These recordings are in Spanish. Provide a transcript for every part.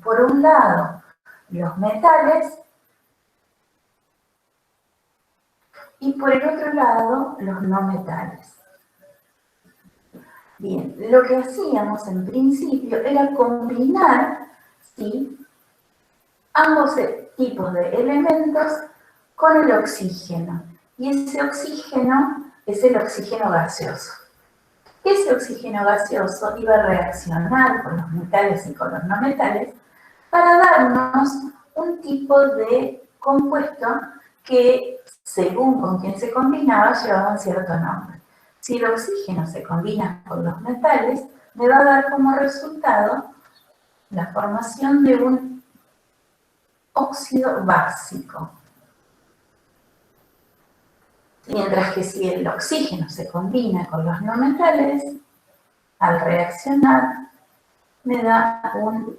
por un lado los metales y por el otro lado los no metales. Bien, lo que hacíamos en principio era combinar, ¿sí?, ambos tipos de elementos con el oxígeno. Y ese oxígeno es el oxígeno gaseoso. Ese oxígeno gaseoso iba a reaccionar con los metales y con los no metales para darnos un tipo de compuesto que, según con quién se combinaba, llevaba un cierto nombre. Si el oxígeno se combina con los metales, me va a dar como resultado la formación de un óxido básico. Mientras que si el oxígeno se combina con los no metales, al reaccionar me da un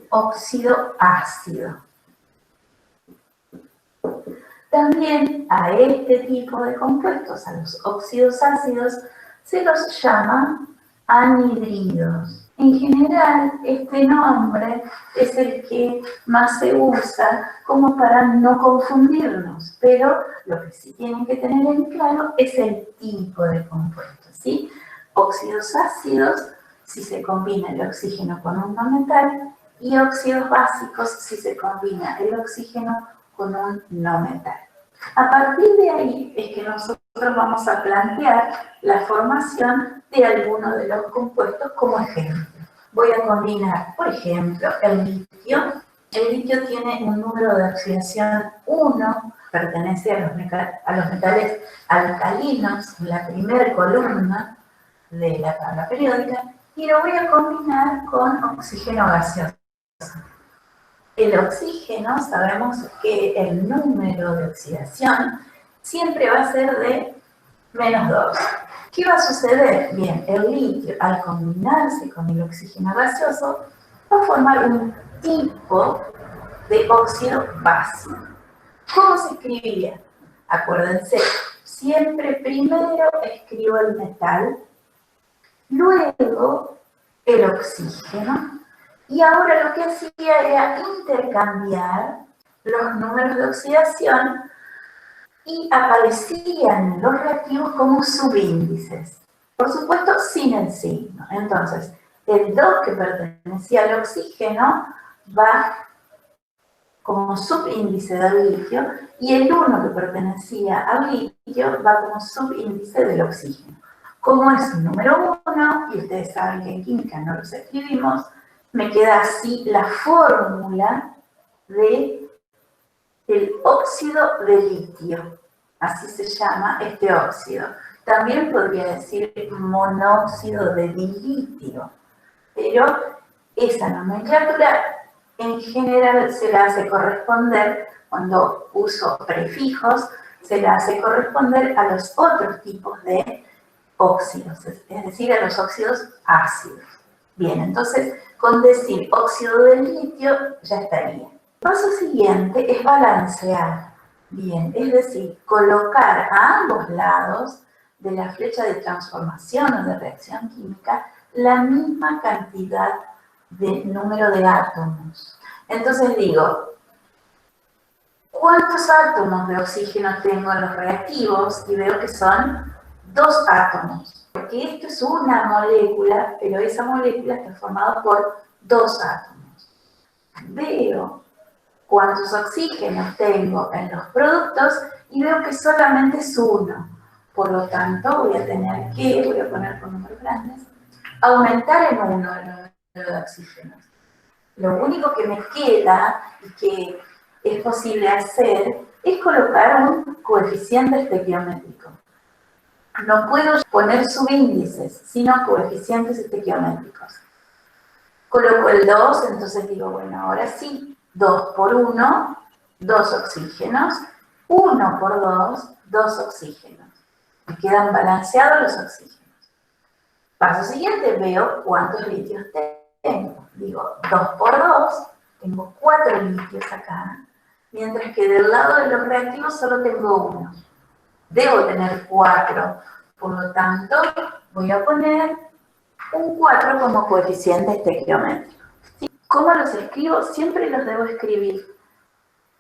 óxido ácido. También a este tipo de compuestos, a los óxidos ácidos, se los llama anhidridos. En general, este nombre es el que más se usa como para no confundirnos, pero lo que sí tienen que tener en claro es el tipo de compuesto, ¿sí? Óxidos ácidos, si se combina el oxígeno con un no metal, y óxidos básicos, si se combina el oxígeno con un no metal. A partir de ahí es que nosotros vamos a plantear la formación de alguno de los compuestos como ejemplo. Voy a combinar, por ejemplo, el litio. El litio tiene un número de oxidación 1, pertenece a los metales alcalinos, la primera columna de la tabla periódica, y lo voy a combinar con oxígeno gaseoso. El oxígeno, sabemos que el número de oxidación siempre va a ser de -2. ¿Qué va a suceder? Bien, el litio, al combinarse con el oxígeno gaseoso, va a formar un tipo de óxido básico. ¿Cómo se escribiría? Acuérdense, siempre primero escribo el metal, luego el oxígeno, y ahora lo que hacía era intercambiar los números de oxidación y aparecían los reactivos como subíndices. Por supuesto, sin el signo. Entonces, el 2 que pertenecía al oxígeno va como subíndice del litio y el 1 que pertenecía al litio va como subíndice del oxígeno. Como es un número 1, y ustedes saben que en química no los escribimos, me queda así la fórmula del óxido de litio. Así se llama este óxido. También podría decir monóxido de dilitio, pero esa nomenclatura en general se la hace corresponder, cuando uso prefijos, se la hace corresponder a los otros tipos de óxidos, es decir, a los óxidos ácidos. Bien, entonces, con decir óxido de litio ya estaría. El paso siguiente es balancear. Bien, es decir, colocar a ambos lados de la flecha de transformación o de reacción química la misma cantidad de número de átomos. Entonces digo, ¿cuántos átomos de oxígeno tengo en los reactivos? Y veo que son 2 átomos. Porque esto es una molécula, pero esa molécula está formada por 2 átomos. Veo cuántos oxígenos tengo en los productos y veo que solamente es 1. Por lo tanto, voy a tener que, voy a poner con números grandes, aumentar en 1 el número de oxígenos. Lo único que me queda y que es posible hacer es colocar un coeficiente estequiométrico. No puedo poner subíndices, sino coeficientes estequiométricos. Coloco el 2, entonces digo, bueno, ahora sí, 2 por 1, 2 oxígenos, 1 por 2, 2 oxígenos. Me quedan balanceados los oxígenos. Paso siguiente, veo cuántos litios tengo. Digo, 2 por 2, tengo 4 litios acá, mientras que del lado de los reactivos solo tengo 1. Debo tener 4, por lo tanto, voy a poner un 4 como coeficiente estequiométrico. ¿Sí? ¿Cómo los escribo? Siempre los debo escribir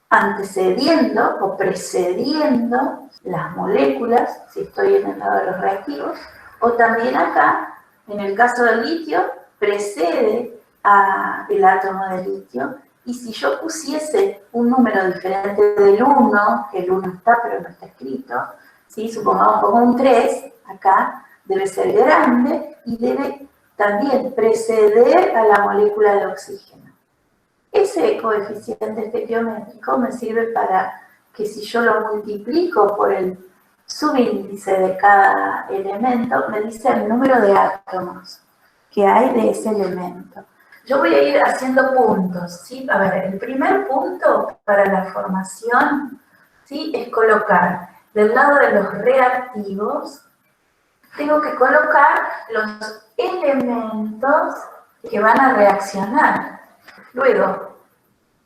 antecediendo o precediendo las moléculas, si estoy en el lado de los reactivos, o también acá, en el caso del litio, precede al átomo de litio, y si yo pusiese un número diferente del 1, que el 1 está pero no está escrito, ¿sí? Supongamos pongo un 3 acá, debe ser grande y debe también preceder a la molécula de oxígeno. Ese coeficiente estequiométrico me sirve para que si yo lo multiplico por el subíndice de cada elemento, me dice el número de átomos que hay de ese elemento. Yo voy a ir haciendo puntos, ¿sí? A ver, el primer punto para la formación, ¿sí? Es colocar del lado de los reactivos, tengo que colocar los elementos que van a reaccionar. Luego,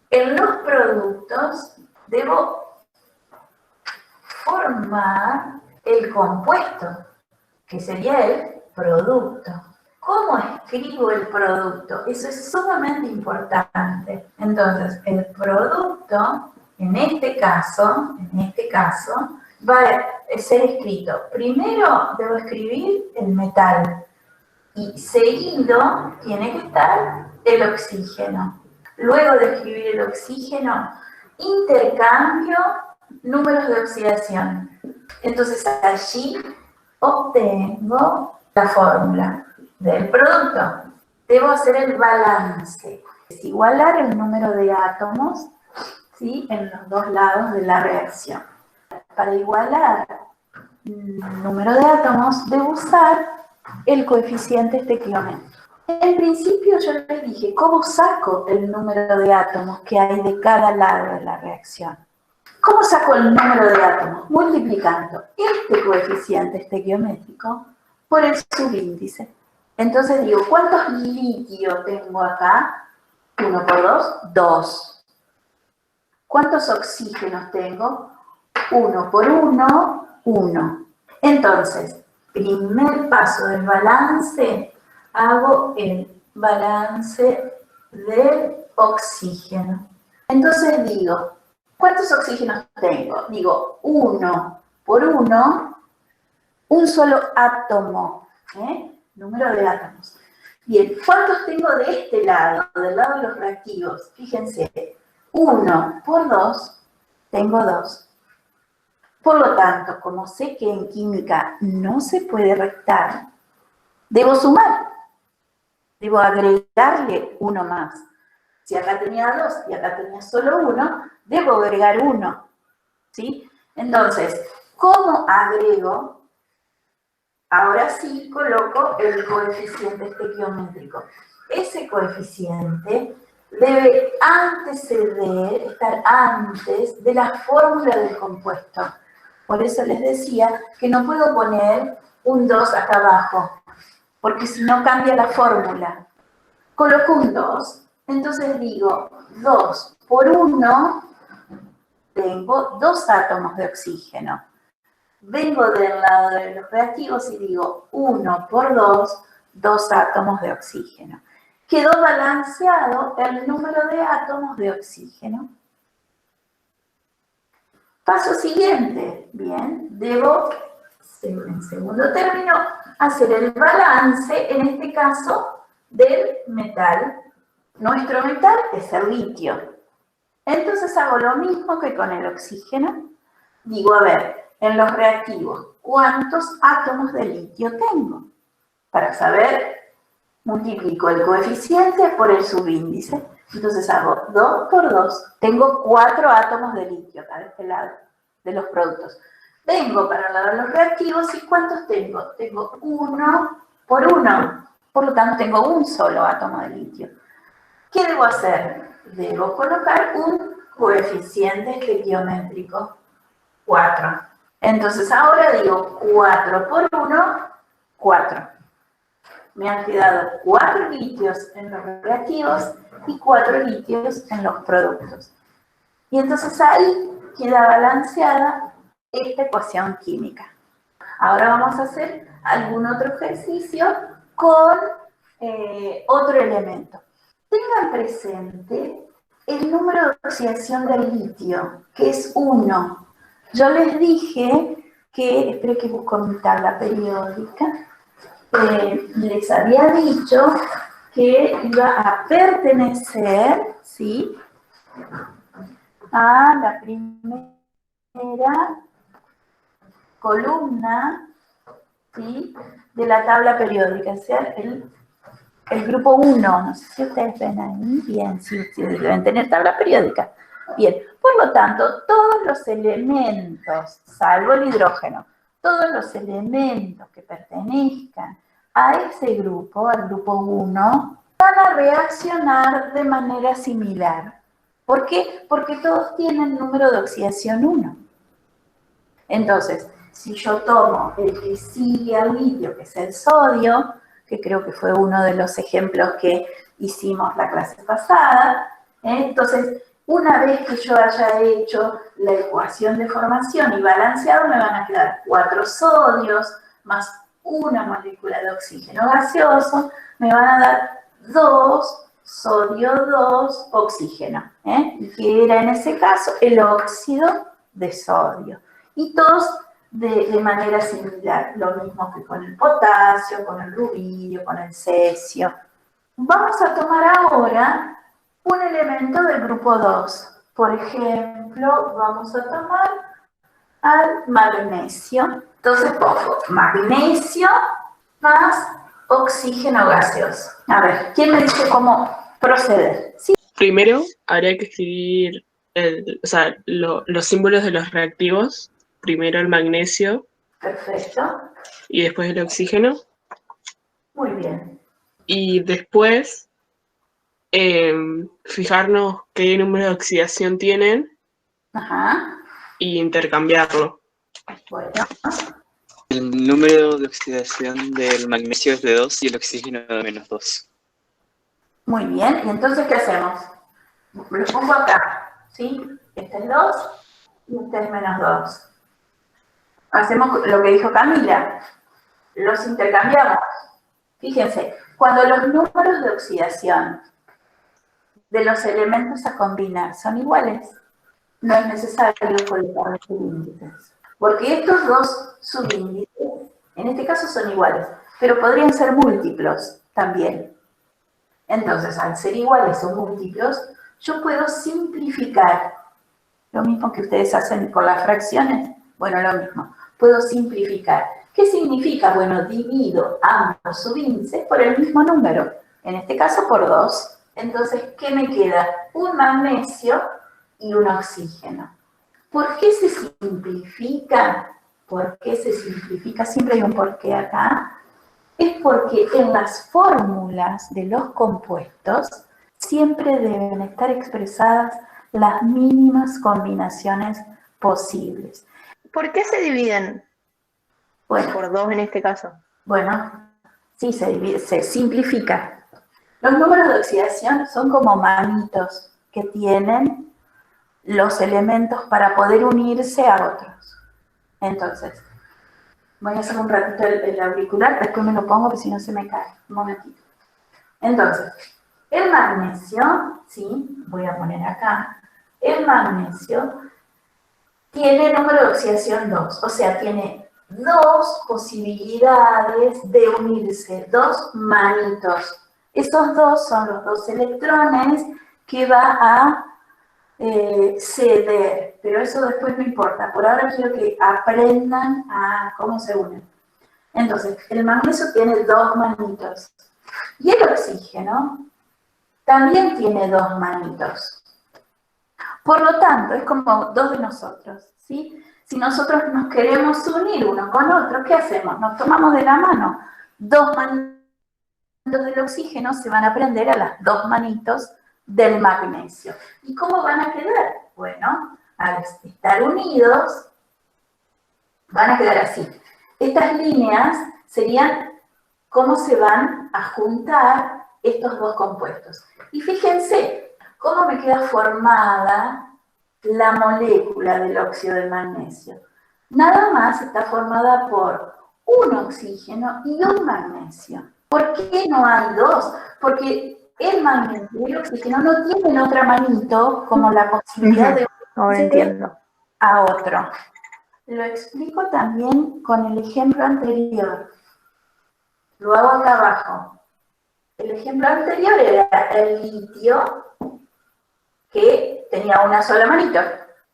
en los productos debo formar el compuesto, que sería el producto. ¿Cómo escribo el producto? Eso es sumamente importante. Entonces, el producto, en este caso, va a ser escrito. Primero debo escribir el metal y seguido tiene que estar el oxígeno. Luego de escribir el oxígeno, intercambio números de oxidación. Entonces allí obtengo la fórmula del producto. Debo hacer el balance. Es igualar el número de átomos, ¿sí? En los dos lados de la reacción. Para igualar el número de átomos, debo usar el coeficiente estequiométrico. En principio yo les dije, ¿cómo saco el número de átomos que hay de cada lado de la reacción? ¿Cómo saco el número de átomos? Multiplicando este coeficiente estequiométrico por el subíndice. Entonces digo, ¿cuántos litios tengo acá? 1 por 2, 2. ¿Cuántos oxígenos tengo? 1 por 1, 1. Entonces, primer paso del balance, hago el balance del oxígeno. Entonces digo, ¿cuántos oxígenos tengo? Digo, 1 por 1, un solo átomo, número de átomos. Bien, ¿cuántos tengo de este lado, del lado de los reactivos? Fíjense, 1 por 2, tengo 2. Por lo tanto, como sé que en química no se puede restar, debo sumar. Debo agregarle uno más. Si acá tenía 2 y acá tenía solo 1, debo agregar 1. ¿Sí? Entonces, ¿cómo agrego? Ahora sí coloco el coeficiente estequiométrico. Ese coeficiente debe anteceder, estar antes de la fórmula del compuesto. Por eso les decía que no puedo poner un 2 acá abajo, porque si no cambia la fórmula. Coloco un 2, entonces digo 2 por 1, tengo 2 átomos de oxígeno. Vengo del lado de los reactivos y digo 1 por 2, 2 átomos de oxígeno. Quedó balanceado el número de átomos de oxígeno. Paso siguiente, bien, debo, en segundo término, hacer el balance, en este caso, del metal. Nuestro metal es el litio. Entonces hago lo mismo que con el oxígeno. Digo, a ver, en los reactivos, ¿cuántos átomos de litio tengo? Para saber, multiplico el coeficiente por el subíndice. Entonces hago 2 por 2. Tengo 4 átomos de litio acá de este lado de los productos. Vengo para el lado de los reactivos y ¿cuántos tengo? Tengo 1 por 1. Por lo tanto, tengo un solo átomo de litio. ¿Qué debo hacer? Debo colocar un coeficiente estequiométrico. 4. Entonces ahora digo 4 por 1, 4. Me han quedado 4 litios en los reactivos y 4 litios en los productos. Y entonces ahí queda balanceada esta ecuación química. Ahora vamos a hacer algún otro ejercicio con otro elemento. Tengan presente el número de oxidación del litio, que es 1. Yo les dije que, espero que busco mi tabla periódica, les había dicho que iba a pertenecer, ¿sí?, a la primera columna, ¿sí?, de la tabla periódica, o sea, el grupo 1. No sé si ustedes ven ahí. Bien, sí, deben tener tabla periódica. Bien, por lo tanto, todos los elementos, salvo el hidrógeno, todos los elementos que pertenezcan a ese grupo, al grupo 1, van a reaccionar de manera similar. ¿Por qué? Porque todos tienen número de oxidación 1. Entonces, si yo tomo el que sigue al litio, que es el sodio, que creo que fue uno de los ejemplos que hicimos la clase pasada, entonces, una vez que yo haya hecho la ecuación de formación y balanceado, me van a quedar 4 sodios más una molécula de oxígeno gaseoso, me van a dar 2 sodio 2 oxígeno, y que era en ese caso el óxido de sodio. Y todos de manera similar, lo mismo que con el potasio, con el rubidio, con el cesio. Vamos a tomar ahora un elemento del grupo 2. Por ejemplo, vamos a tomar al magnesio. Entonces pongo magnesio más oxígeno gaseoso. A ver, ¿quién me dice cómo proceder? ¿Sí? Primero, habría que escribir los símbolos de los reactivos. Primero el magnesio. Perfecto. Y después el oxígeno. Muy bien. Y después, fijarnos qué número de oxidación tienen. Ajá. Y intercambiarlo. Bueno. El número de oxidación del magnesio es de 2 y el oxígeno de menos 2. Muy bien, y entonces, ¿qué hacemos? Lo pongo acá, ¿sí? Este es 2 y este es menos 2. Hacemos lo que dijo Camila, los intercambiamos. Fíjense, cuando los números de oxidación de los elementos a combinar son iguales, no es necesario colocar los subíndices, porque estos dos subíndices, en este caso son iguales, pero podrían ser múltiplos también. Entonces, al ser iguales o múltiplos, yo puedo simplificar. Lo mismo que ustedes hacen con las fracciones, bueno, lo mismo. Puedo simplificar. ¿Qué significa? Bueno, divido ambos subíndices por el mismo número, en este caso por 2. Entonces, ¿qué me queda? Un magnesio y un oxígeno. ¿Por qué se simplifica? ¿Por qué se simplifica? Siempre hay un porqué acá. Es porque en las fórmulas de los compuestos siempre deben estar expresadas las mínimas combinaciones posibles. ¿Por qué se dividen? Bueno, por 2 en este caso. Bueno, sí, se divide, se simplifica. Los números de oxidación son como manitos que tienen los elementos para poder unirse a otros. Entonces, voy a hacer un ratito el auricular, después me lo pongo porque si no se me cae. Un momentito. Entonces, el magnesio, sí, voy a poner acá, el magnesio tiene número de oxidación 2, o sea, tiene 2 posibilidades de unirse, 2 manitos. Esos 2 son los 2 electrones que va a ceder, pero eso después no importa. Por ahora quiero que aprendan a cómo se unen. Entonces, el magnesio tiene 2 manitos. Y el oxígeno también tiene 2 manitos. Por lo tanto, es como 2 de nosotros, ¿sí? Si nosotros nos queremos unir uno con otro, ¿qué hacemos? Nos tomamos de la mano. 2 manitos del oxígeno se van a prender a las 2 manitos del magnesio. ¿Y cómo van a quedar? Bueno, al estar unidos, van a quedar así. Estas líneas serían cómo se van a juntar estos 2 compuestos. Y fíjense cómo me queda formada la molécula del óxido de magnesio. Nada más está formada por un oxígeno y un magnesio. ¿Por qué no hay 2? Porque el magnesio y el oxígeno no tienen otra manito como la posibilidad de Ahora entiendo. a otro. Lo explico también con el ejemplo anterior. Lo hago acá abajo. El ejemplo anterior era el litio, que tenía una sola manito,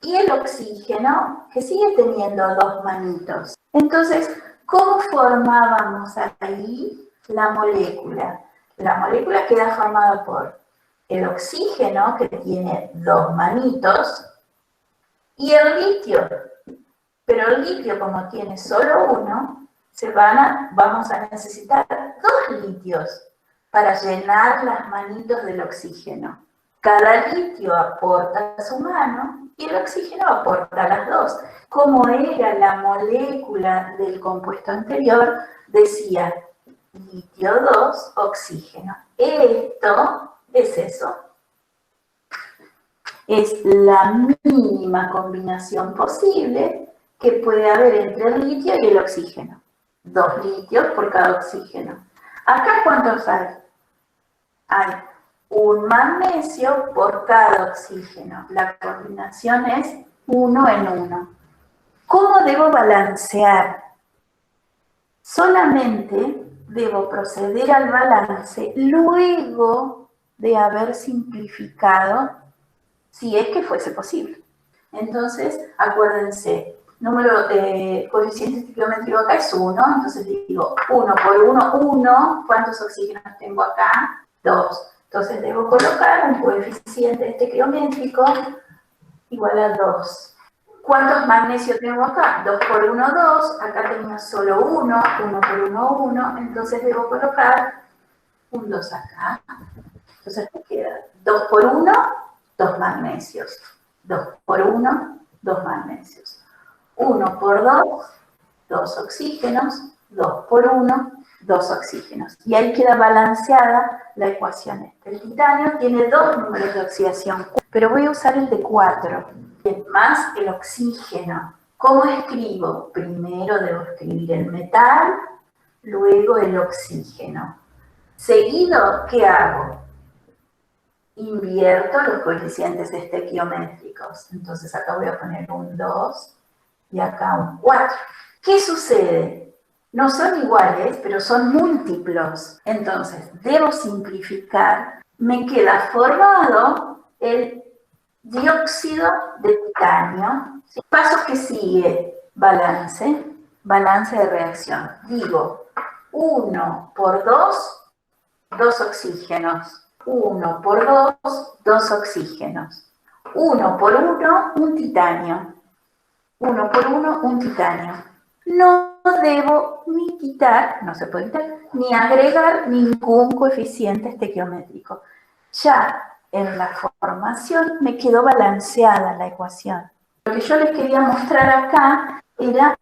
y el oxígeno, que sigue teniendo dos manitos. Entonces, ¿cómo formábamos ahí la molécula? La molécula queda formada por el oxígeno, que tiene dos manitos, y el litio. Pero el litio, como tiene solo uno, vamos a necesitar dos litios para llenar las manitos del oxígeno. Cada litio aporta su mano y el oxígeno aporta las dos. Como era la molécula del compuesto anterior, decía litio 2, oxígeno. Esto es eso. Es la mínima combinación posible que puede haber entre el litio y el oxígeno. 2 litios por cada oxígeno. ¿Acá cuántos hay? Hay un magnesio por cada oxígeno. La combinación es 1 en 1. ¿Cómo debo balancear? Solamente debo proceder al balance luego de haber simplificado, si es que fuese posible. Entonces, acuérdense, coeficiente estequiométrico acá es 1, entonces digo 1 por 1, 1. ¿Cuántos oxígenos tengo acá? 2. Entonces debo colocar un coeficiente estequiométrico igual a 2. ¿Cuántos magnesios tengo acá? 2 por 1, 2. Acá tengo solo 1, 1 por 1, 1. Entonces debo colocar un 2 acá. Entonces me queda 2 por 1, 2 magnesios. 2 por 1, 2 magnesios. 1 por 2, 2 oxígenos. 2 por 1, 2 oxígenos. Y ahí queda balanceada la ecuación. El titanio tiene dos números de oxidación, pero voy a usar el de 4, más el oxígeno. ¿Cómo escribo? Primero debo escribir el metal, luego el oxígeno. Seguido, ¿qué hago? Invierto los coeficientes estequiométricos. Entonces acá voy a poner un 2 y acá un 4. ¿Qué sucede? No son iguales, pero son múltiplos. Entonces, debo simplificar. Me queda formado el dióxido de titanio. Paso que sigue, balance de reacción. Digo, 1 por 2, 2 oxígenos. 1 por 2, 2 oxígenos. 1 por 1, un titanio. 1 por 1, un titanio. No debo ni quitar, no se puede quitar, ni agregar ningún coeficiente estequiométrico. Ya en la formación me quedó balanceada la ecuación. Lo que yo les quería mostrar acá era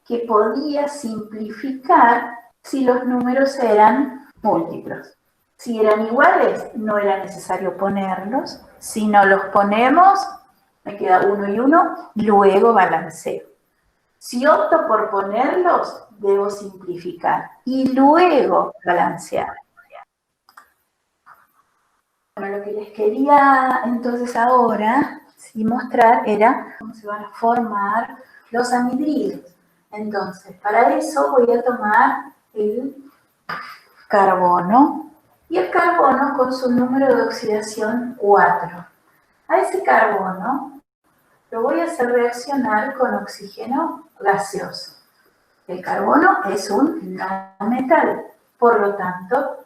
que podía simplificar si los números eran múltiplos. Si eran iguales, no era necesario ponerlos. Si no los ponemos, me queda 1 y 1, luego balanceo. Si opto por ponerlos, debo simplificar y luego balancear. Bueno, lo que les quería entonces ahora mostrar era cómo se van a formar los anhidridos. Entonces, para eso voy a tomar el carbono y el carbono con su número de oxidación 4. A ese carbono lo voy a hacer reaccionar con oxígeno gaseoso. El carbono es un nanometal, por lo tanto,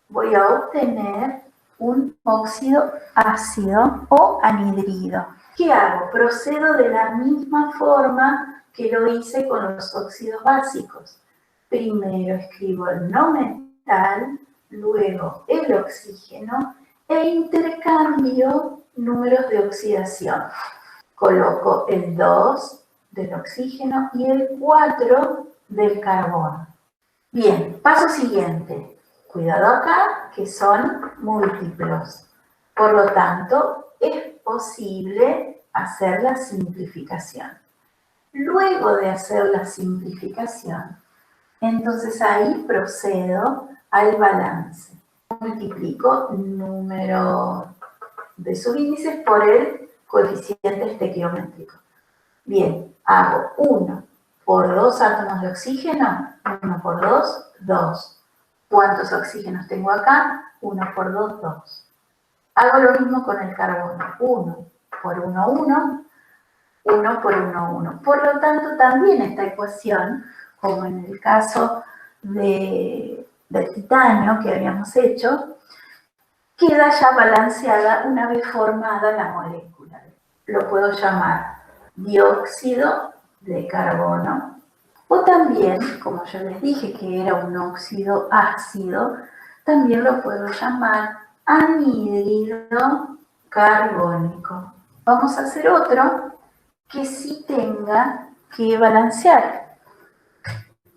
voy a obtener un óxido ácido o anhidrido. ¿Qué hago? Procedo de la misma forma que lo hice con los óxidos básicos. Primero escribo el no metal, luego el oxígeno e intercambio números de oxidación. Coloco el 2 del oxígeno y el 4 del carbono. Bien, paso siguiente. Cuidado acá, que son múltiplos. Por lo tanto, es posible hacer la simplificación. Luego de hacer la simplificación, entonces ahí procedo al balance. multiplico número de subíndices por el coeficiente estequiométrico. Bien, hago 1 por 2 átomos de oxígeno, 1 por 2, 2. ¿Cuántos oxígenos tengo acá? 1 por 2, 2. Hago lo mismo con el carbono, 1 por 1, 1, 1 por 1, 1. Por lo tanto, también esta ecuación, como en el caso del titanio que habíamos hecho, queda ya balanceada una vez formada la molécula. Lo puedo llamar dióxido de carbono, o también, como yo les dije que era un óxido ácido, también lo puedo llamar anhídrido carbónico. Vamos a hacer otro que sí tenga que balancear.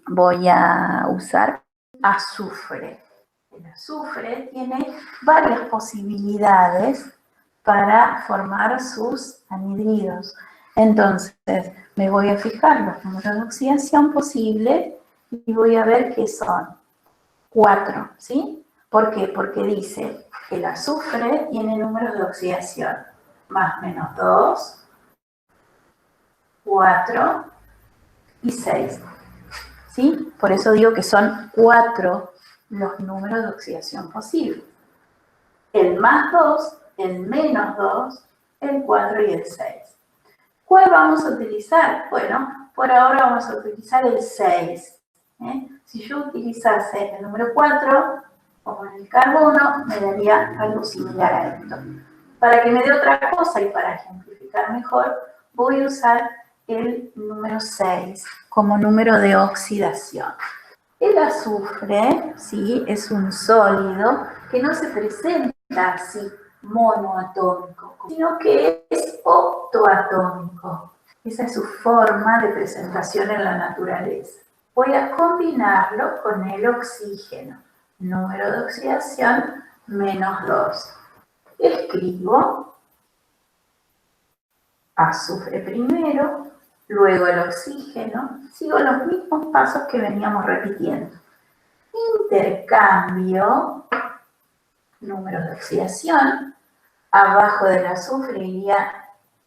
Voy a usar azufre. El azufre tiene varias posibilidades para formar sus anhídridos. Entonces, me voy a fijar los números de oxidación posibles y voy a ver que son 4, ¿sí? ¿Por qué? Porque dice que el azufre tiene números de oxidación más menos 2, 4 y 6. ¿Sí? Por eso digo que son 4 los números de oxidación posibles. El más 2, el menos 2, el 4 y el 6. ¿Cuál vamos a utilizar? Bueno, por ahora vamos a utilizar el 6. Si yo utilizase el número 4, como en el carbono, me daría algo similar a esto. Para que me dé otra cosa y para ejemplificar mejor, voy a usar el número 6 como número de oxidación. El azufre, ¿sí?, es un sólido que no se presenta así monoatómico, sino que es octoatómico. Esa es su forma de presentación en la naturaleza. Voy a combinarlo con el oxígeno. Número de oxidación menos 2. Escribo azufre primero, luego el oxígeno. Sigo los mismos pasos que veníamos repitiendo. Intercambio número de oxidación. Abajo del azufre iría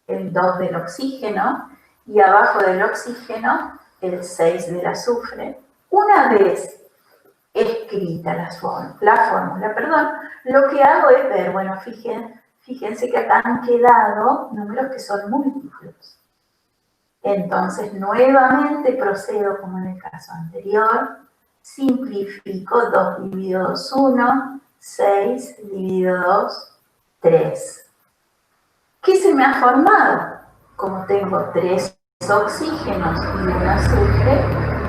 el 2 del oxígeno y abajo del oxígeno el 6 del azufre. Una vez escrita la fórmula, lo que hago es ver, bueno, fíjense que acá han quedado números que son múltiplos. Entonces, nuevamente procedo como en el caso anterior, simplifico 2 dividido 2, 1, 6 dividido 2, 3. ¿Qué se me ha formado? Como tengo 3 oxígenos y un azufre,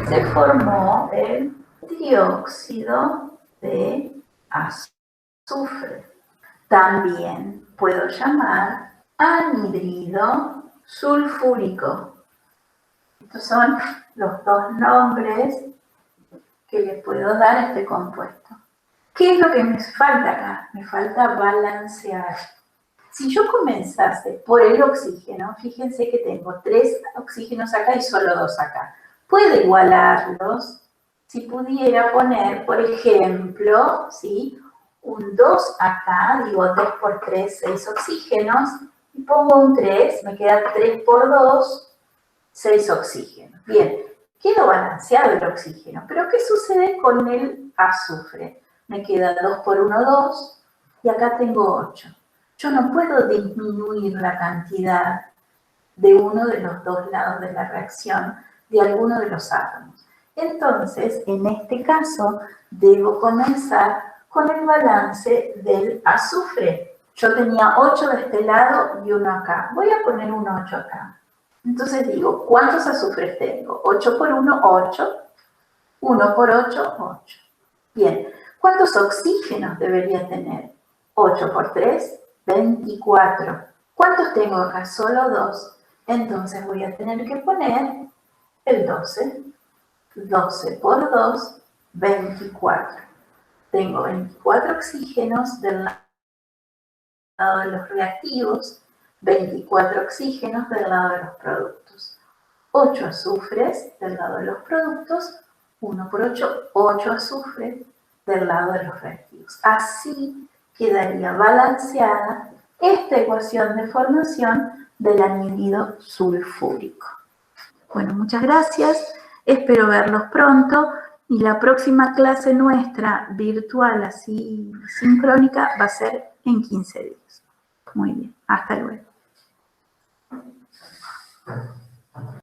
se formó el dióxido de azufre. También puedo llamar anhídrido sulfúrico. Estos son los dos nombres que le puedo dar a este compuesto. ¿Qué es lo que me falta acá? Me falta balancear. Si yo comenzase por el oxígeno, fíjense que tengo 3 oxígenos acá y solo 2 acá. Puedo igualarlos si pudiera poner, por ejemplo, ¿sí?, un 2 acá, digo 2 por 3, 6 oxígenos, y pongo un 3, me queda 3 por 2, 6 oxígenos. Bien, quedó balanceado el oxígeno, pero ¿qué sucede con el azufre? Me queda 2 por 1, 2, y acá tengo 8. Yo no puedo disminuir la cantidad de uno de los dos lados de la reacción de alguno de los átomos. Entonces, en este caso, debo comenzar con el balance del azufre. Yo tenía 8 de este lado y 1 acá. Voy a poner un 8 acá. Entonces digo, ¿cuántos azufres tengo? 8 por 1, 8. 1 por 8, 8. Bien, ¿cuántos oxígenos debería tener? 8 por 3, 24. ¿Cuántos tengo acá? Solo 2. Entonces voy a tener que poner el 12. 12 por 2, 24. Tengo 24 oxígenos del lado de los reactivos, 24 oxígenos del lado de los productos, 8 azufres del lado de los productos, 1 por 8, 8 azufres, del lado de los reactivos. Así quedaría balanceada esta ecuación de formación del anhídrido sulfúrico. Bueno, muchas gracias. Espero verlos pronto. Y la próxima clase nuestra virtual, así sincrónica, va a ser en 15 días. Muy bien, hasta luego.